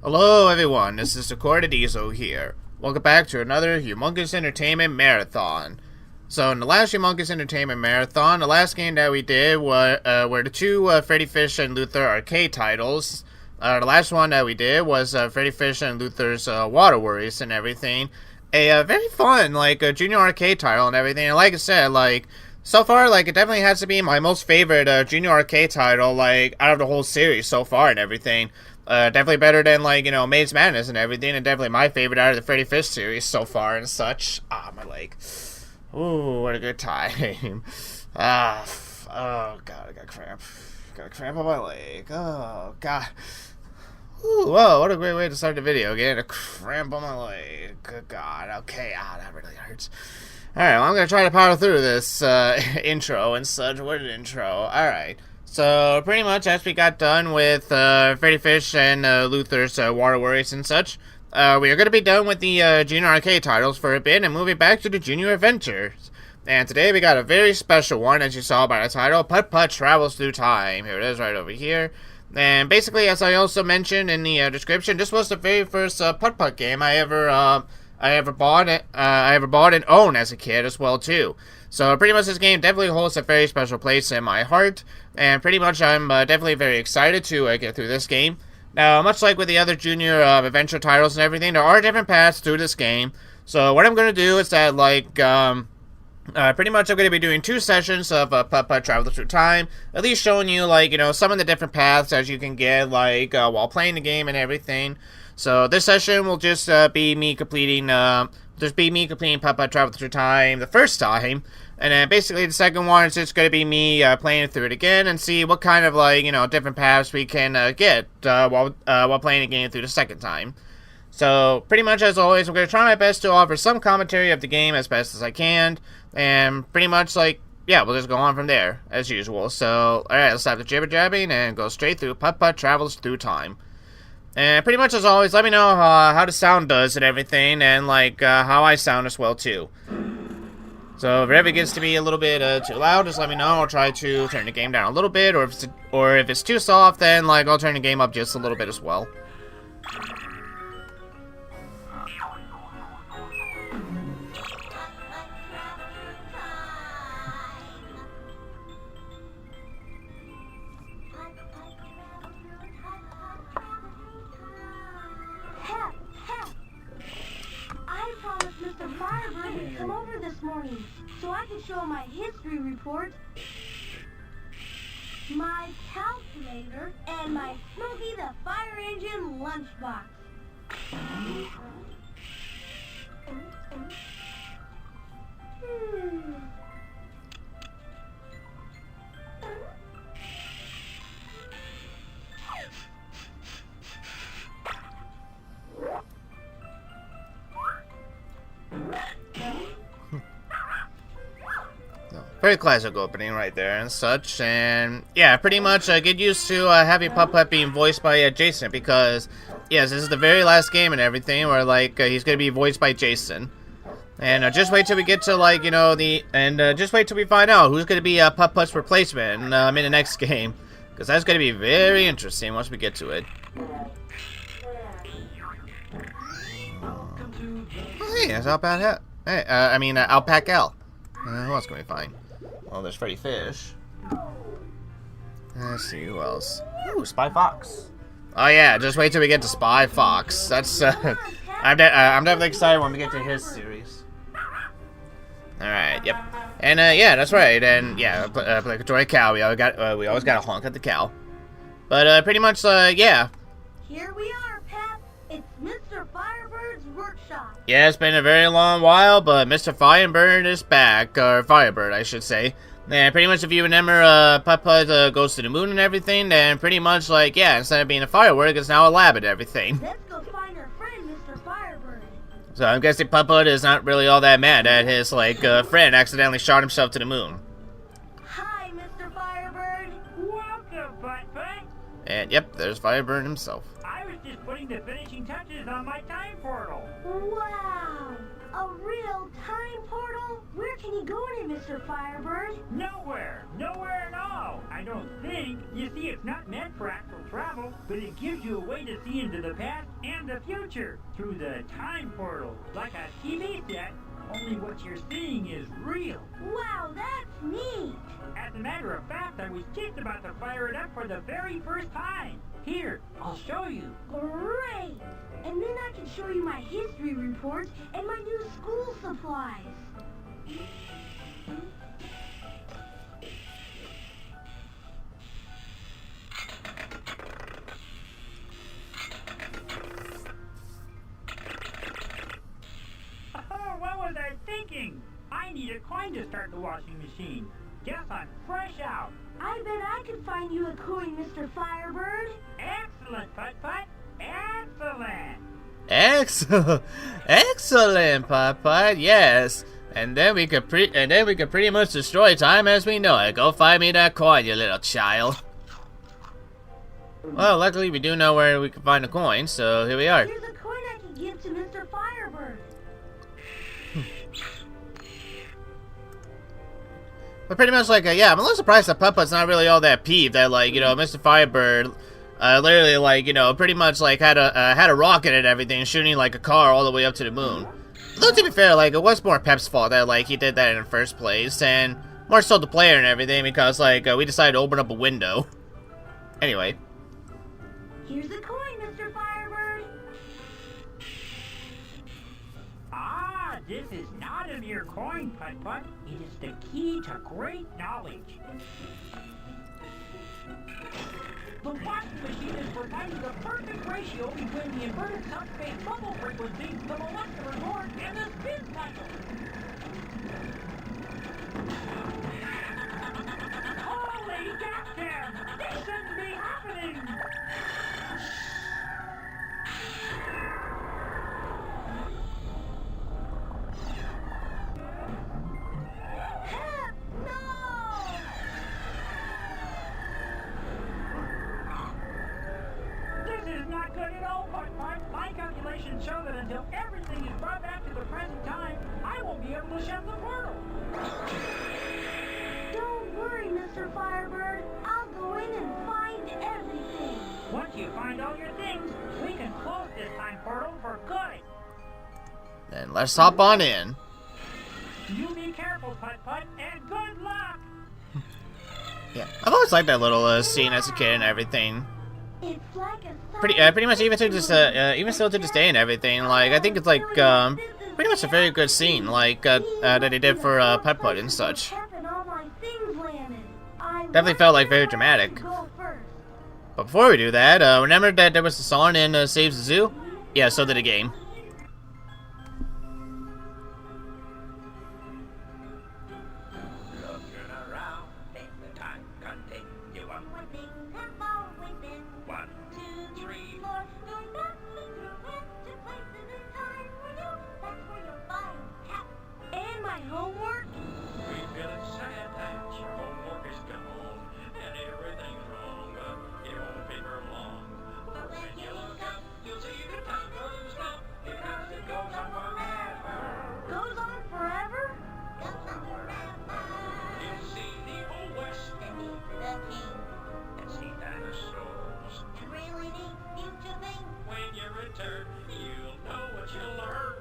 Hello everyone, this is Diesel here. Welcome back to another Humongous Entertainment Marathon. So in the last Humongous Entertainment Marathon, the last game that we did were the two Freddy Fish and Luther arcade titles. The last one that we did was Freddy Fish and Luther's Water Worries and everything. A very fun, junior arcade title and everything. And like I said, so far, it definitely has to be my most favorite junior arcade title, out of the whole series so far and everything. Definitely better than, Maze Madness and everything, and definitely my favorite out of the Freddy Fish series so far and such. Ah, my leg. Ooh, what a good time. Oh, God, I got cramp. Got a cramp on my leg. Oh, God. Ooh, whoa, what a great way to start the video. Getting a cramp on my leg. Good God. Okay, that really hurts. Alright, well, I'm going to try to power through this intro and such. What an intro. Alright. So, pretty much as we got done with Freddy Fish and Luther's Water Worries and such, we are going to be done with the Junior Arcade titles for a bit and moving back to the Junior Adventures. And today we got a very special one, as you saw by the title, Putt-Putt Travels Through Time. Here it is right over here. And basically, as I also mentioned in the description, this was the very first Putt-Putt game I ever bought and owned as a kid as well too. So pretty much this game definitely holds a very special place in my heart, and pretty much I'm definitely very excited to get through this game. Now, much like with the other junior adventure titles and everything, there are different paths through this game. So what I'm going to do is that pretty much I'm going to be doing 2 sessions of Putt-Putt Travel Through Time, at least showing you some of the different paths as you can get while playing the game and everything. So this session will just be me completing Putt-Putt Travel Through Time the first time, and then basically the second one is just going to be me playing through it again and see what kind of different paths we can get while playing the game through the second time. So pretty much as always, I'm going to try my best to offer some commentary of the game as best as I can, and pretty much yeah, we'll just go on from there as usual. So alright, let's stop the jibber jabbing and go straight through Putt-Putt Travels Through Time. And pretty much as always, let me know how the sound does and everything, and how I sound as well too. So if it ever gets to be a little bit too loud, just let me know. I'll try to turn the game down a little bit, or if it's too soft, then I'll turn the game up just a little bit as well. Come over this morning so I can show him my history report, my calculator, and my Smokey the Fire Engine lunchbox. Very classic opening right there and such, and yeah, pretty much get used to having Putt-Putt being voiced by Jason, because yes, this is the very last game and everything where he's gonna be voiced by Jason. And just wait till we get to just wait till we find out who's gonna be Putt-Putt's replacement in the next game, because that's gonna be very interesting once we get to it. Hey, that's Alpaca. Hey, Alpaca L. Who else can we find? Well, there's Freddy Fish. Let's see, who else? Ooh, Spy Fox. Oh yeah, just wait till we get to Spy Fox. That's I'm definitely excited when we get to his series. Alright, yep. And yeah, that's right. And yeah, obligatory cow. We always got to honk at the cow. But pretty much yeah. Here we are, Pep. It's Mr. Firebird's workshop. Yeah, it's been a very long while, but Mr. Firebird is back. Or Firebird, I should say. And pretty much if you remember Putt-Putt goes to the moon and everything, then pretty much yeah, instead of being a firework, it's now a lab and everything. Let's go find our friend, Mr. Firebird. So I'm guessing Putt-Putt is not really all that mad that his friend accidentally shot himself to the moon. Hi, Mr. Firebird. Welcome, Putt-Putt. And yep, there's Firebird himself. I was just putting the finishing touches on my time portal. Wow. A real time portal? Where can you go in it, Mr. Firebird? Nowhere. Nowhere at all. I don't think. You see, it's not meant for actual travel, but it gives you a way to see into the past and the future through the time portal. Like a TV set, only what you're seeing is real. Wow, that's neat. As a matter of fact, I was just about to fire it up for the very first time. Here, I'll show you. Great! And then I can show you my history reports and my new school supplies. Oh, what was I thinking? I need a coin to start the washing machine. Guess I'm fresh out. I bet I could find you a coin, Mr. Firebird. Excellent, Putt-Putt. Excellent. Excellent, Putt-Putt. Yes. And then we could pretty much destroy time as we know it. Go find me that coin, you little child. Well, luckily we do know where we can find a coin, so here we are. Here's a coin I can give to Mr. Firebird. But pretty much like, yeah, I'm a little surprised that Putt-Putt's not really all that peeved that, like, you know, Mr. Firebird, literally, like, you know, pretty much, like, had a rocket and everything, shooting, like, a car all the way up to the moon. Though, to be fair, like, it was more Pep's fault that, like, he did that in the first place, and more so the player and everything, because, like, we decided to open up a window. Anyway. Here's a coin, Mr. Firebird. Ah, this is not a mere coin, Putt-Putt. It is the key to great knowledge. The washing machine is providing the perfect ratio between the inverted subspace bubble frequency, the molecular norm, and the spin cycle. Holy goddamn! This shouldn't be happening! Pep, no! This is not good at all, Putt-Putt. My calculations show that until everything is brought back to the present time, I won't be able to shut the portal. Don't worry, Mr. Firebird. I'll go in and find everything. Once you find all your things, we can close this time portal for good. Then let's hop on in. You be careful, Putt-Putt, and good luck! Yeah, I've always liked that little scene as a kid and everything. It's like a Pretty much even to this, even still to this day and everything. Like, I think it's like, pretty much a very good scene, like, that they did for, Putt-Putt and such. Definitely felt like very dramatic. But before we do that, remember that there was a song in, Saves the Zoo? Yeah, so did the game. Looking around, make the time continuum. 1, 2, 3, 4. And my homework? We feel it's sad that your homework is gone and everything's wrong, but it won't be for long. But when you look up, you'll see the time doesn't stop because it goes on forever. Goes on forever? You'll see the old west and see dinosaurs. When you return, you'll know what you'll learn.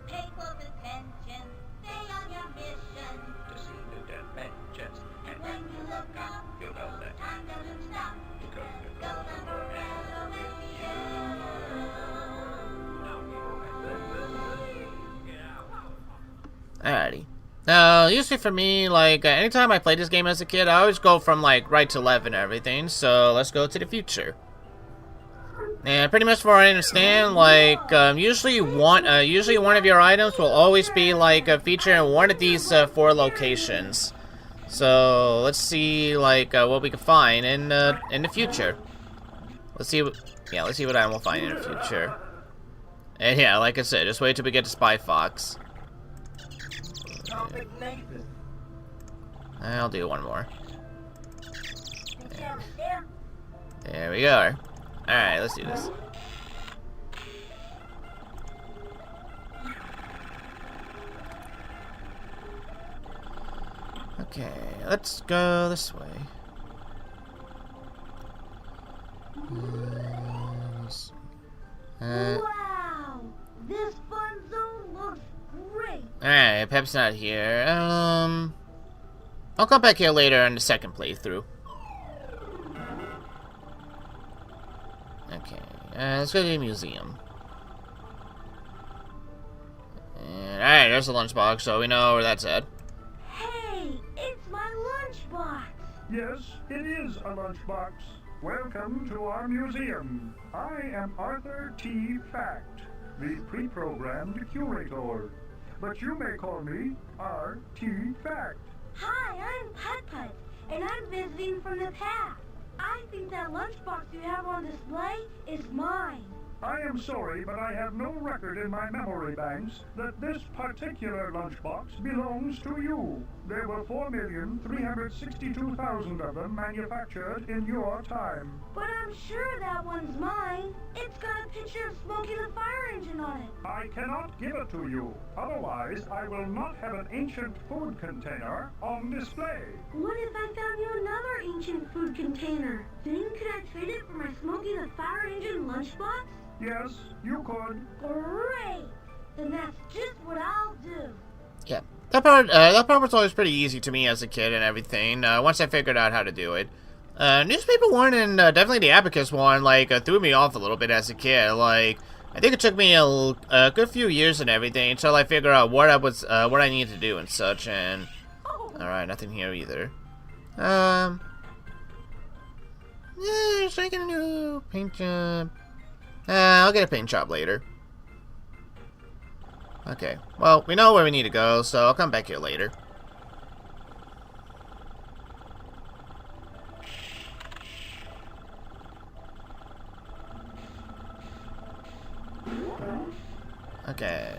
Pay close attention, stay on your mission. To see new dimensions, and When you look up, you'll know that time doesn't stop. because it Goes goes on forever with you. Alrighty. Now, usually for me, like, anytime I play this game as a kid, I always go from, like, right to left and everything, so let's go to the future. And pretty much from what I understand, like, usually one of your items will always be, like, featured in one of these 4 locations. So, let's see, like, what we can find in the future. Let's see what item we'll find in the future. And yeah, like I said, just wait till we get to Spy Fox. I'll do one more. There we go. Alright, let's do this. Okay, let's go this way. Wow! This fun zone looks great! Alright, Pep's not here. I'll come back here later on the second playthrough. Okay, let's go to the museum. Alright, there's the lunchbox, so we know where that's at. Hey, it's my lunchbox! Yes, it is a lunchbox. Welcome to our museum. I am Arthur T. Fact, the pre-programmed curator. But you may call me R.T. Fact. Hi, I'm Putt-Putt, and I'm visiting from the past. I think that lunchbox you have on display is mine. I am sorry, but I have no record in my memory banks that this particular lunchbox belongs to you. There were 4,362,000 of them manufactured in your time. But I'm sure that one's mine. It's got a picture of Smokey the Fire Engine on it. I cannot give it to you. Otherwise, I will not have an ancient food container on display. What if I found you another ancient food container? Then could I trade it for my Smokey the Fire Engine lunchbox? Yes, you could. Great! Then that's just what I'll do. Yeah, that part was always pretty easy to me as a kid and everything. Once I figured out how to do it. Newspaper one and definitely the Abacus one, threw me off a little bit as a kid. I think it took me a good few years and everything until I figured out what I needed to do and such. And all right, nothing here either. Yeah, just making a new paint job. I'll get a paint job later. Okay, well, we know where we need to go, so I'll come back here later. Okay.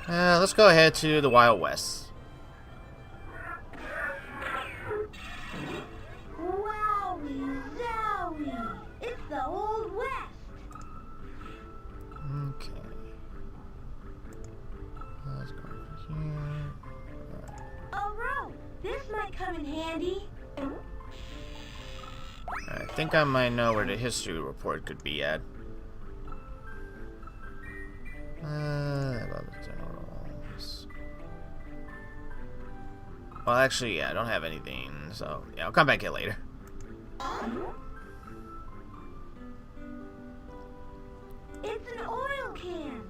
Let's go ahead to the Wild West. Wowie zowie! It's the Old West! Okay. Let's go over here. A rope! This might come in handy. I think I might know where the history report could be at. About the generals. Well, actually, yeah, I don't have anything, so yeah, I'll come back here later. It's an oil can.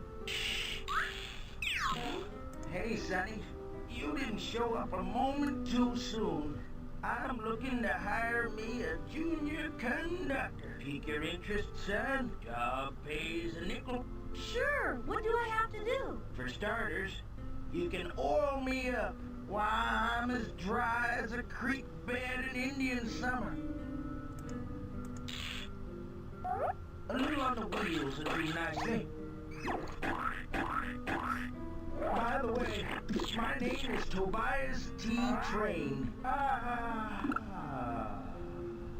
Hey, Sonny, you didn't show up a moment too soon. I'm looking to hire me a junior conductor. Pique your interest, son. Job pays a nickel. Sure, what do I have to do? For starters, you can oil me up while I'm as dry as a creek bed in Indian summer. A little on the wheels would be nice, eh? By the way, my name is Tobias T. Train.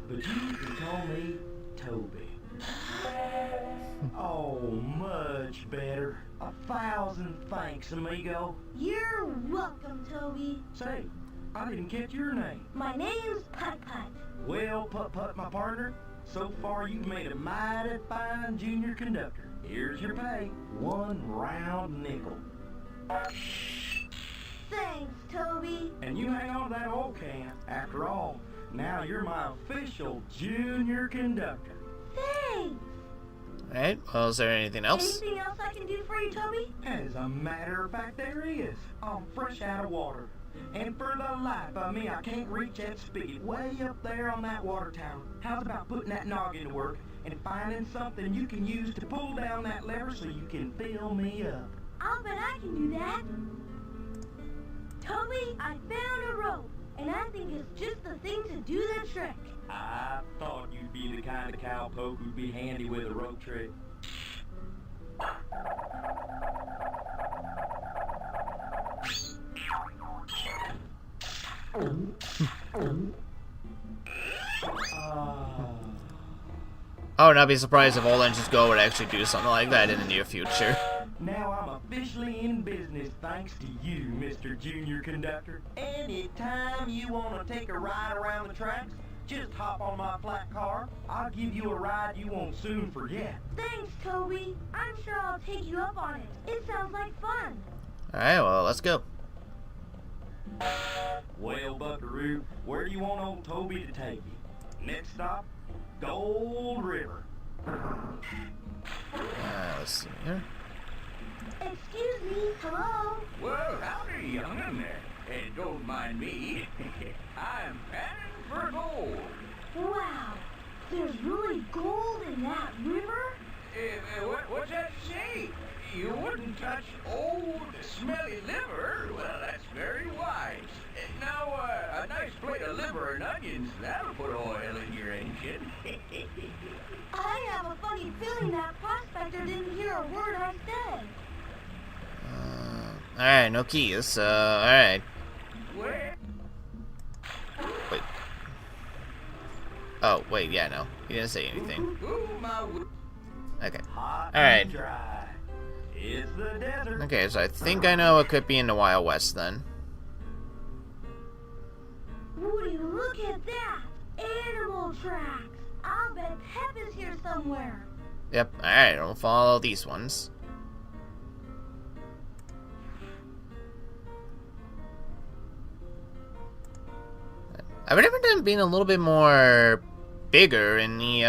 But you can call me Toby. Oh, much better. 1,000 thanks, amigo. You're welcome, Toby. Say, I didn't catch your name. My name's Putt-Putt. Well, Putt-Putt, my partner, so far you've made a mighty fine junior conductor. Here's your pay. 1 round nickel. Thanks, Toby. And you hang on to that old can. After all, now you're my official junior conductor. Thanks. Alright, well, is there anything else? Anything else I can do for you, Toby? As a matter of fact, there is. I'm fresh out of water. And for the life of me, I can't reach that spigot way up there on that water tower. How's about putting that noggin to work and finding something you can use to pull down that lever so you can fill me up? I'll bet I can do that. Toby, I found a rope, and I think it's just the thing to do the trick. I thought you'd be the kind of cowpoke who'd be handy with a rope trick. I would not be surprised if all engines go would actually do something like that in the near future. Now I'm officially in business thanks to you, Mr. Junior Conductor. Anytime you want to take a ride around the tracks, just hop on my flat car. I'll give you a ride you won't soon forget. Thanks, Toby. I'm sure I'll take you up on it. It sounds like fun. Alright, well, let's go. Well, Buckaroo, where do you want old Toby to take you? Next stop, Gold River. Let's see here. Excuse me, hello? Well, howdy, young'un. And don't mind me. I'm panning for gold. Wow, there's really gold in that river? What's that say? You wouldn't touch old, smelly liver? Well, that's very wise. Now, a nice plate of liver and onions, that'll put oil in your engine. I have a funny feeling that prospector didn't hear a word I said. Alright, no keys. Alright. Where? Wait. Oh, wait, yeah, no. He didn't say anything. Ooh, my... Okay. Hot Alright. and dry. It's the desert. Okay, so I think I know what could be in the Wild West then. Woody, look at that! Animal tracks! I'll bet Pep is here somewhere. Yep, alright, I'll follow these ones. I would remember them being a little bit more bigger in the,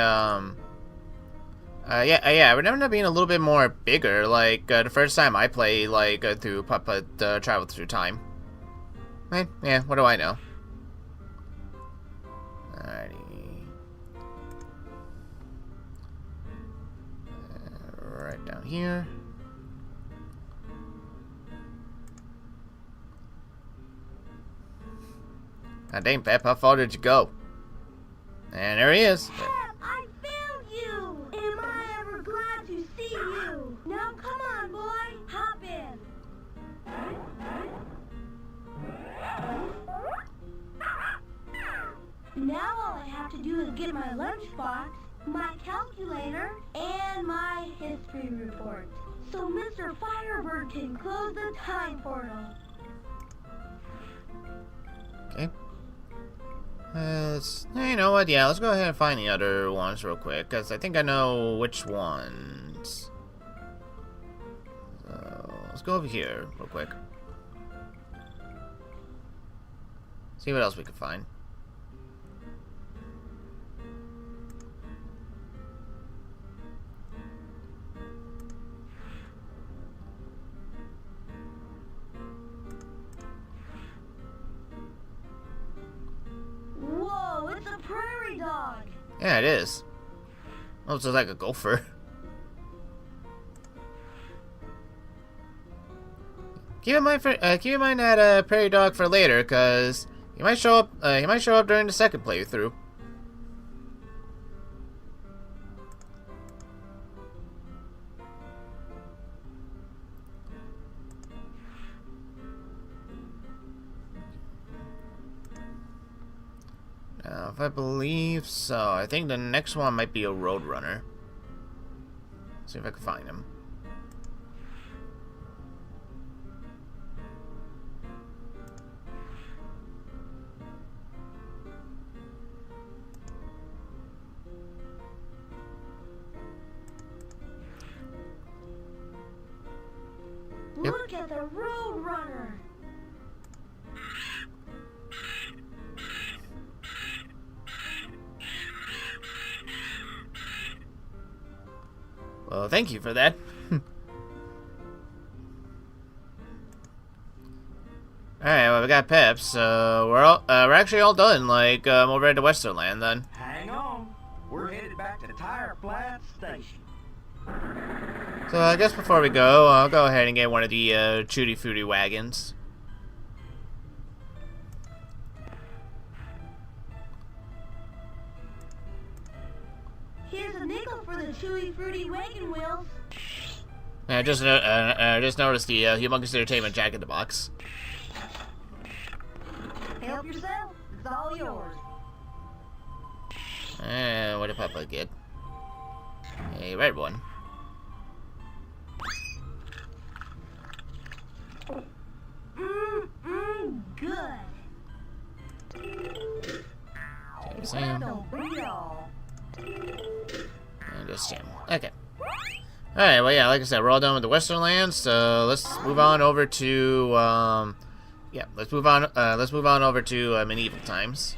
I remember them being a little bit more bigger, like, the first time I played, like, through Putt-Putt, Travel Through Time. Yeah, what do I know? Alrighty. Right down here. God dang, Pep, how far did you go? And there he is. Pep, I found you! Am I ever glad to see you? Now come on, boy, hop in. Now all I have to do is get my lunchbox, my calculator, and my history report. So Mr. Firebird can close the time portal. Okay. You know what? Yeah, let's go ahead and find the other ones real quick, because I think I know which ones. So, let's go over here real quick. See what else we can find. Whoa, it's a prairie dog. Yeah, it is. Oh, it's like a gopher. Keep in mind that prairie dog for later, cause he might show up. He might show up during the second playthrough. Now, if I believe so, I think the next one might be a Roadrunner. See if I can find him. Yep. Look at the Roadrunner. Well, thank you for that. Alright, well, we got Pep, so we're actually all done, like, over at the Westerland, then. Hang on. We're headed back to Tire Flat Station. So I guess before we go, I'll go ahead and get one of the, Tutti Frutti wagons. Here's a nickel for the chewy, fruity wagon wheels. And I just noticed the, Humongous Entertainment Jack in the Box. Help yourself. It's all yours. And what did Papa get? A red one. Good. Sam. Don't beat all. And just Sam. Okay. Alright, well, yeah, like I said, we're all done with the Western lands, so let's move on over to, let's move on over to medieval times.